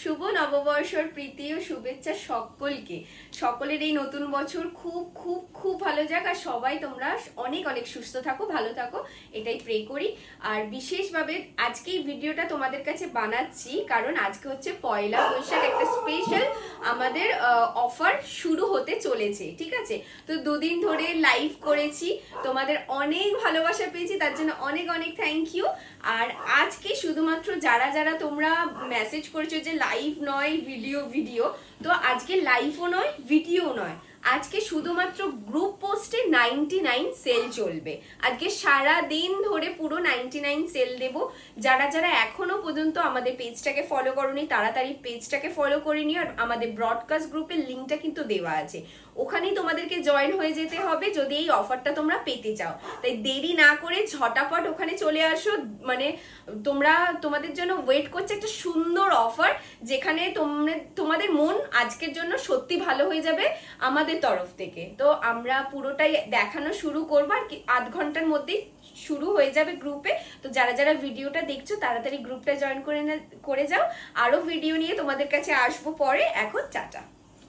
শুভ নববর্ষর প্রীতি ও শুভেচ্ছা সকলকে। সকলের এই নতুন বছর খুব খুব খুব ভালো যাক, আর সবাই তোমরা অনেক অনেক সুস্থ থাকো, ভালো থাকো, এটাই প্রে করি। আর বিশেষভাবে আজকে এই ভিডিওটা তোমাদের কাছে বানাচ্ছি কারণ আজকে হচ্ছে পয়লা বৈশাখ, একটা স্পেশাল আমাদের অফার শুরু হতে চলেছে, ঠিক আছে? তো দুদিন ধরে লাইভ করেছি, তোমাদের অনেক ভালোবাসা পেয়েছি, তার জন্য অনেক অনেক থ্যাংক ইউ। আর আজকে শুধুমাত্র যারা যারা তোমরা মেসেজ করেছো যে লাইভ নয় ভিডিও, তো আজকে লাইভও নয় ভিডিও নয়, আজকে শুধুমাত্র গ্রুপ পোস্টে 99 সেল চলবে। আজকে সারা দিন ধরে পুরো 99 সেল দেব। যারা যারা এখনো পর্যন্ত আমাদের পেজটাকে ফলো করোনি তাড়াতাড়ি পেজটাকে ফলো করে নিও। আর আমাদের ব্রডকাস্ট গ্রুপের লিঙ্কটা কিন্তু দেওয়া আছে, ওখানেই তোমাদেরকে জয়েন হয়ে যেতে হবে যদি এই অফারটা তোমরা পেতে চাও। তাই দেরি না করে ঝটাপট ওখানে চলে আসো, মানে তোমাদের জন্য ওয়েট করছে একটা সুন্দর অফার, যেখানে তোমাদের মন আজকের জন্য সত্যি ভালো হয়ে যাবে আমাদের তরফ থেকে। তো আমরা পুরোটাই দেখানো শুরু করবো, আর আধ ঘন্টার মধ্যেই শুরু হয়ে যাবে গ্রুপে। তো যারা যারা ভিডিওটা দেখছো তাড়াতাড়ি গ্রুপটা জয়েন করে যাও। আরো ভিডিও নিয়ে তোমাদের কাছে আসবো পরে। এখন টাটা।